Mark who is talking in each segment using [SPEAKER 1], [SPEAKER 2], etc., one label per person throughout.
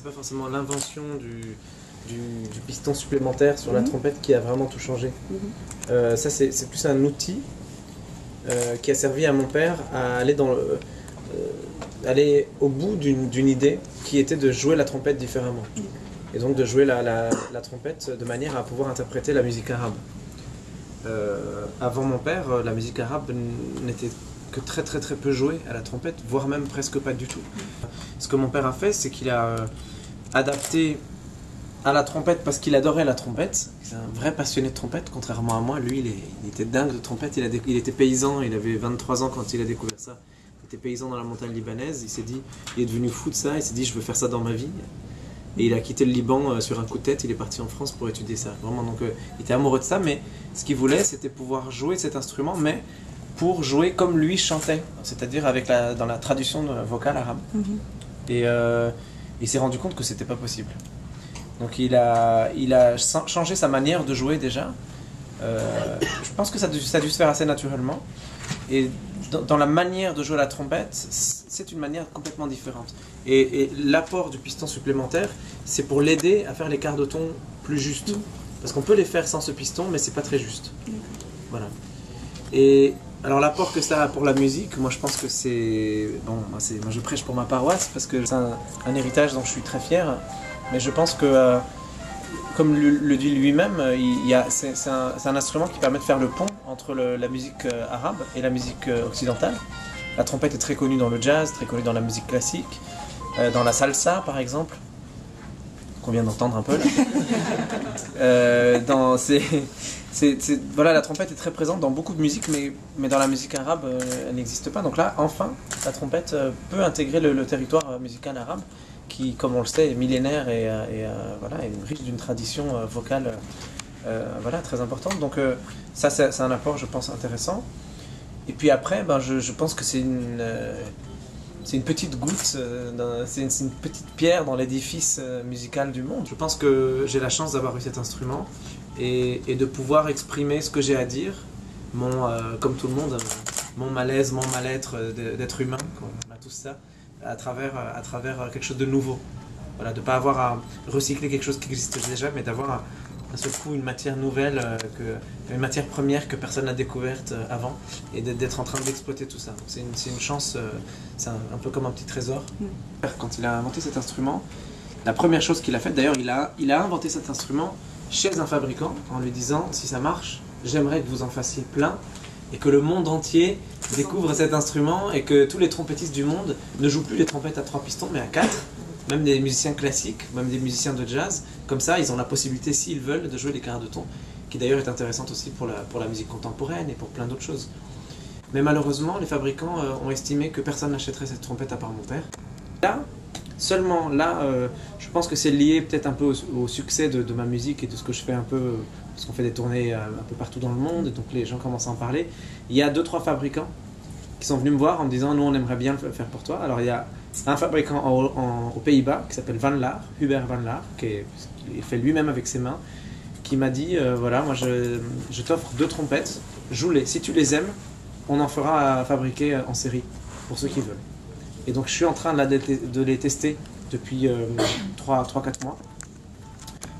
[SPEAKER 1] C'est pas forcément l'invention du piston supplémentaire sur la trompette qui a vraiment tout changé. Ça, c'est plus un outil qui a servi à mon père à aller aller au bout d'une idée qui était de jouer la trompette différemment. Et donc de jouer la trompette de manière à pouvoir interpréter la musique arabe. Avant mon père, la musique arabe n'était que très peu jouée à la trompette, voire même presque pas du tout. Ce que mon père a fait, c'est qu'il a adapté à la trompette parce qu'il adorait la trompette. C'est un vrai passionné de trompette, contrairement à moi. Lui, il était dingue de trompette. Il était paysan, il avait 23 ans quand il a découvert ça. Il était paysan dans la montagne libanaise. Il s'est dit, il est devenu fou de ça. Il s'est dit, je veux faire ça dans ma vie. Et il a quitté le Liban sur un coup de tête. Il est parti en France pour étudier ça. Vraiment, donc, il était amoureux de ça. Mais ce qu'il voulait, c'était pouvoir jouer cet instrument, mais pour jouer comme lui chantait, c'est-à-dire dans la traduction vocale arabe. Et il s'est rendu compte que c'était pas possible. Donc il a changé sa manière de jouer déjà. Je pense que ça a dû se faire assez naturellement. Et dans la manière de jouer la trompette, c'est une manière complètement différente. Et l'apport du piston supplémentaire, c'est pour l'aider à faire les quarts de ton plus justes. Parce qu'on peut les faire sans ce piston, mais c'est pas très juste. Voilà. Et alors l'apport que ça a pour la musique, moi je pense que c'est... Bon, moi je prêche pour ma paroisse parce que c'est un héritage dont je suis très fier. Mais je pense que, comme le dit lui-même, c'est un instrument qui permet de faire le pont entre la musique arabe et la musique occidentale. La trompette est très connue dans le jazz, très connue dans la musique classique, dans la salsa par exemple, qu'on vient d'entendre un peu là. Voilà, la trompette est très présente dans beaucoup de musiques, mais dans la musique arabe, elle n'existe pas. Donc là, enfin, la trompette peut intégrer le territoire musical arabe, qui, comme on le sait, est millénaire et voilà, est riche d'une tradition vocale voilà, très importante. Donc ça, c'est un apport, je pense, intéressant. Et puis après, je pense que c'est une petite goutte, c'est une petite pierre dans l'édifice musical du monde. Je pense que j'ai la chance d'avoir eu cet instrument et de pouvoir exprimer ce que j'ai à dire, comme tout le monde, mon malaise, mon mal-être d'être humain, on a tous ça, à travers quelque chose de nouveau. Voilà, de ne pas avoir à recycler quelque chose qui existe déjà, mais d'avoir d'un seul coup une matière nouvelle, une matière première que personne n'a découverte avant, et d'être en train d'exploiter tout ça. C'est une chance, c'est un peu comme un petit trésor. Quand il a inventé cet instrument, la première chose qu'il a faite, d'ailleurs il a inventé cet instrument chez un fabricant en lui disant, si ça marche, j'aimerais que vous en fassiez plein, et que le monde entier découvre cet instrument et que tous les trompettistes du monde ne jouent plus les trompettes à 3 pistons mais à 4, même des musiciens classiques, même des musiciens de jazz. Comme ça, ils ont la possibilité, s'ils veulent, de jouer les quarts de ton, qui d'ailleurs est intéressante aussi pour la musique contemporaine et pour plein d'autres choses. Mais malheureusement, les fabricants ont estimé que personne n'achèterait cette trompette à part mon père. Seulement là, je pense que c'est lié peut-être un peu au succès de ma musique et de ce que je fais un peu, parce qu'on fait des tournées un peu partout dans le monde, et donc les gens commencent à en parler. Il y a 2-3 fabricants qui sont venus me voir en me disant, nous on aimerait bien le faire pour toi. Alors il y a un fabricant aux Pays-Bas qui s'appelle Van Laar, Hubert Van Laar, qui fait lui-même avec ses mains, qui m'a dit, voilà, moi je t'offre 2 trompettes, joue-les, si tu les aimes, on en fera à fabriquer en série, pour ceux qui veulent. Et donc je suis en train de les tester depuis 3-4 mois.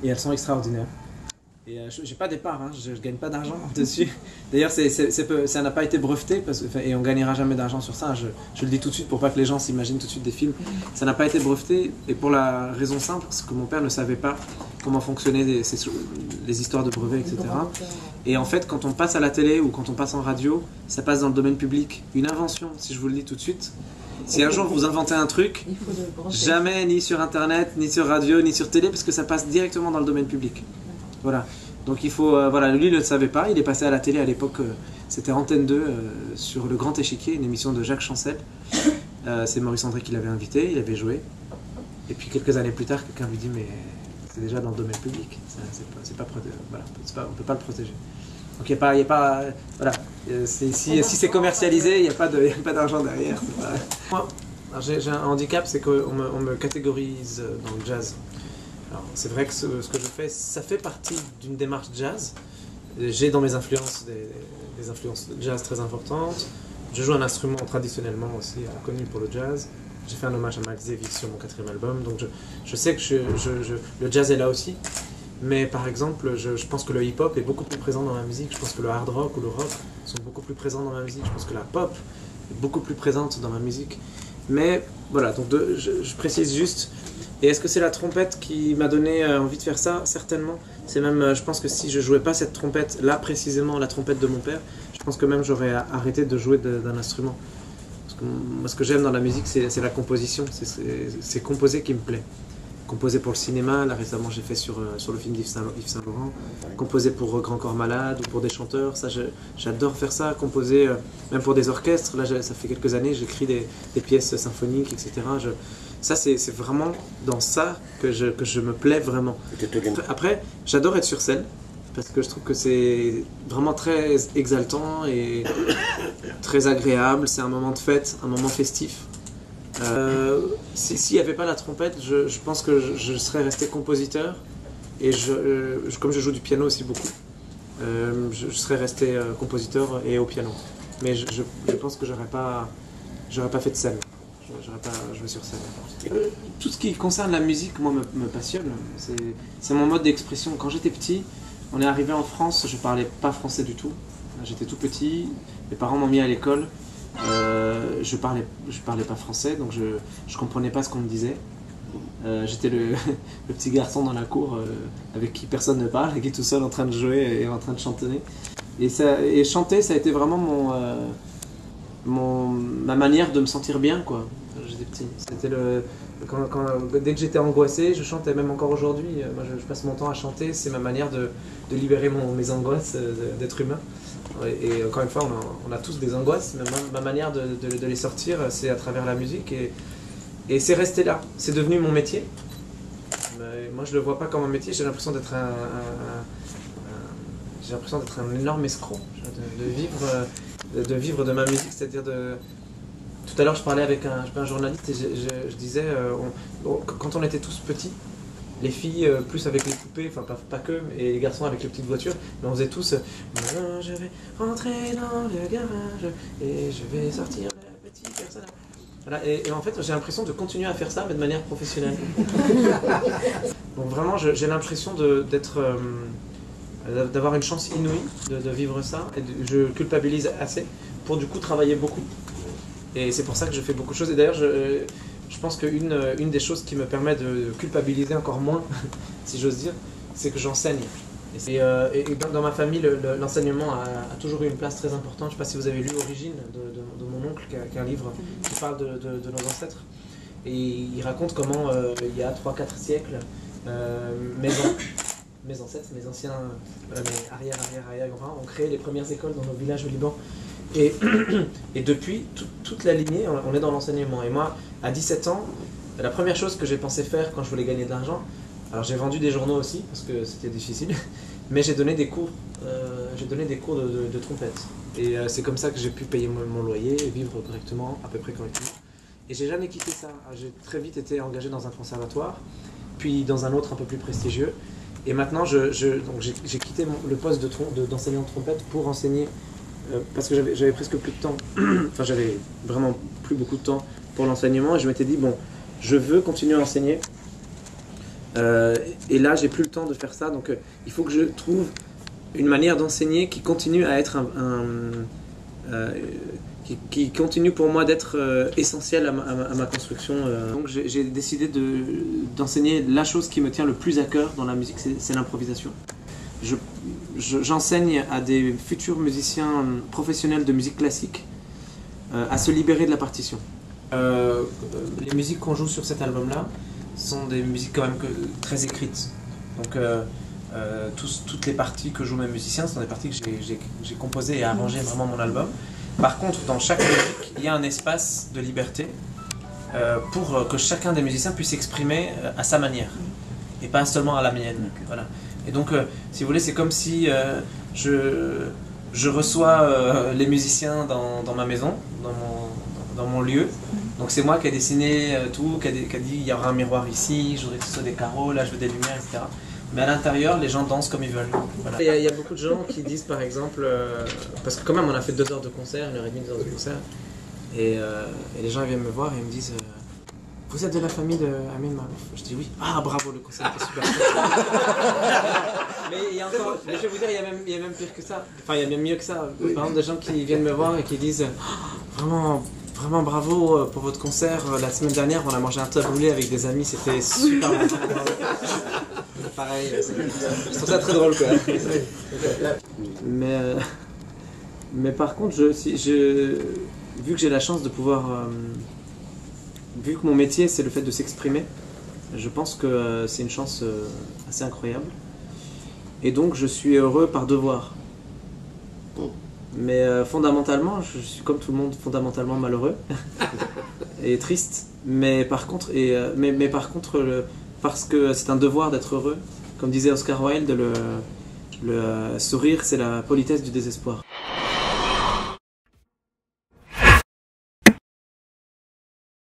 [SPEAKER 1] Et elles sont extraordinaires. Et j'ai pas d'épargne, hein, je gagne pas d'argent dessus. D'ailleurs ça n'a pas été breveté, et on gagnera jamais d'argent sur ça. Je le dis tout de suite pour pas que les gens s'imaginent tout de suite des films. Ça n'a pas été breveté, et pour la raison simple, parce que mon père ne savait pas comment fonctionnaient les histoires de brevets, etc. Et en fait, quand on passe à la télé ou quand on passe en radio, ça passe dans le domaine public. Une invention, si je vous le dis tout de suite, si un jour vous inventez un truc, jamais ni sur internet, ni sur radio, ni sur télé, parce que ça passe directement dans le domaine public. Voilà. Donc il faut, voilà, lui il ne le savait pas, il est passé à la télé à l'époque, c'était Antenne 2 sur Le Grand Échiquier, une émission de Jacques Chancel. C'est Maurice André qui l'avait invité, il avait joué. Et puis quelques années plus tard, quelqu'un lui dit, mais c'est déjà dans le domaine public, voilà, on ne peut pas le protéger. Donc il n'y a pas, voilà, si c'est commercialisé, il n'y a pas d'argent derrière. Moi, j'ai un handicap, c'est qu'on me catégorise dans le jazz. C'est vrai que ce que je fais, ça fait partie d'une démarche jazz. J'ai dans mes influences des influences de jazz très importantes. Je joue un instrument traditionnellement aussi connu pour le jazz. j'ai fait un hommage à Miles Davis sur mon 4e album, donc je sais que le jazz est là aussi. Mais par exemple, je pense que le hip-hop est beaucoup plus présent dans ma musique, je pense que le hard rock ou le rock sont beaucoup plus présents dans ma musique, je pense que la pop est beaucoup plus présente dans ma musique. Mais voilà, donc je précise juste. Et est-ce que c'est la trompette qui m'a donné envie de faire ça? Certainement. C'est même, je pense que si je jouais pas cette trompette, là précisément la trompette de mon père, je pense que même j'aurais arrêté de jouer d'un instrument. Parce que moi, ce que j'aime dans la musique, c'est la composition, c'est composer qui me plaît. Composé pour le cinéma, là récemment j'ai fait sur le film d'Yves Saint-Laurent, composé pour Grand Corps Malade ou pour des chanteurs, ça j'adore faire ça, composer même pour des orchestres, là ça fait quelques années j'écris des pièces symphoniques, etc. Ça c'est vraiment dans ça que je me plais vraiment. Après j'adore être sur scène, parce que je trouve que c'est vraiment très exaltant et très agréable, c'est un moment de fête, un moment festif. S'il n'y avait pas la trompette, je pense que je serais resté compositeur et comme je joue du piano aussi beaucoup, je serais resté compositeur et au piano. Mais je pense que j'aurais pas fait de scène, j'aurais pas joué sur scène. Tout ce qui concerne la musique, moi, me passionne. C'est mon mode d'expression. Quand j'étais petit, on est arrivé en France, je parlais pas français du tout. J'étais tout petit, mes parents m'ont mis à l'école. Je parlais pas français, donc je comprenais pas ce qu'on me disait. J'étais le petit garçon dans la cour avec qui personne ne parle, et qui est tout seul en train de jouer et en train de chantonner. Et chanter, ça a été vraiment ma manière de me sentir bien, quoi. J'étais petit. C'était dès que j'étais angoissé, je chantais, même encore aujourd'hui. Moi, je passe mon temps à chanter, c'est ma manière de libérer mes angoisses d'être humain. Et encore une fois, on a tous des angoisses, mais ma manière de les sortir, c'est à travers la musique. Et c'est resté là. C'est devenu mon métier. Mais moi, je le vois pas comme un métier. J'ai l'impression d'être un énorme escroc, de vivre de ma musique. C'est-à-dire tout à l'heure, je parlais avec un journaliste et je disais, quand on était tous petits, les filles plus avec les poupées, enfin pas que, et les garçons avec les petites voitures, mais on faisait tous je vais rentrer dans le garage et je vais sortir la petite personne. Voilà, et en fait j'ai l'impression de continuer à faire ça, mais de manière professionnelle. Donc vraiment j'ai l'impression d'avoir une chance inouïe de vivre ça, et je culpabilise assez pour du coup travailler beaucoup. Et c'est pour ça que je fais beaucoup de choses. Et d'ailleurs je pense qu'une des choses qui me permet de culpabiliser encore moins, si j'ose dire, c'est que j'enseigne. Et dans ma famille, l'enseignement a toujours eu une place très importante. Je ne sais pas si vous avez lu Origine de mon oncle, qui est un livre qui parle de nos ancêtres. Et il raconte comment, il y a 3-4 siècles, mes ancêtres, mes anciens, mes arrière-grands ont créé les premières écoles dans nos villages au Liban. Et depuis, toute la lignée, on est dans l'enseignement. Et moi, à 17 ans, la première chose que j'ai pensé faire quand je voulais gagner de l'argent, alors j'ai vendu des journaux aussi, parce que c'était difficile, mais j'ai donné des cours, de trompette. Et c'est comme ça que j'ai pu payer mon loyer et vivre correctement, à peu près correctement. Et j'ai jamais quitté ça. J'ai très vite été engagé dans un conservatoire, puis dans un autre un peu plus prestigieux. Et maintenant, donc j'ai quitté le poste d'enseignant de trompette pour enseigner. Parce que j'avais presque plus de temps, enfin j'avais vraiment plus beaucoup de temps pour l'enseignement, et je m'étais dit bon, je veux continuer à enseigner, et là j'ai plus le temps de faire ça, donc il faut que je trouve une manière d'enseigner qui continue à être qui continue pour moi d'être essentielle à ma construction. Donc j'ai décidé d'enseigner la chose qui me tient le plus à cœur dans la musique, c'est l'improvisation. J'enseigne à des futurs musiciens professionnels de musique classique à se libérer de la partition. Les musiques qu'on joue sur cet album-là sont des musiques quand même très écrites. Donc toutes les parties que jouent mes musiciens sont des parties que j'ai composées et arrangées vraiment mon album. Par contre, dans chaque musique, il y a un espace de liberté pour que chacun des musiciens puisse s'exprimer à sa manière et pas seulement à la mienne. Voilà. Et donc, si vous voulez, c'est comme si je reçois les musiciens dans ma maison, dans mon lieu. Donc c'est moi qui ai dessiné tout, qui a dit il y aura un miroir ici, je voudrais que ce soit des carreaux, là je veux des lumières, etc. Mais à l'intérieur, les gens dansent comme ils veulent. Voilà. Il y a beaucoup de gens qui disent par exemple, parce que quand même on a fait 2 heures de concert, 1h30, 2 heures de concert, et les gens viennent me voir et ils me disent vous êtes de la famille de Amin Maalouf? Je dis oui. Ah bravo, le concert était super. Mais il y a encore, mais je vais vous dire, il y a même pire que ça. Enfin, il y a même mieux que ça. Par exemple, des gens qui viennent me voir et qui disent vraiment, vraiment bravo pour votre concert. La semaine dernière, on a mangé un taboulé avec des amis, c'était super bon. Pareil, je trouve ça très drôle quoi. Mais par contre, vu que j'ai la chance de pouvoir, vu que mon métier c'est le fait de s'exprimer, je pense que c'est une chance assez incroyable. Et donc je suis heureux par devoir. Mais fondamentalement, je suis comme tout le monde fondamentalement malheureux et triste. Mais par contre, parce que c'est un devoir d'être heureux, comme disait Oscar Wilde, le sourire c'est la politesse du désespoir.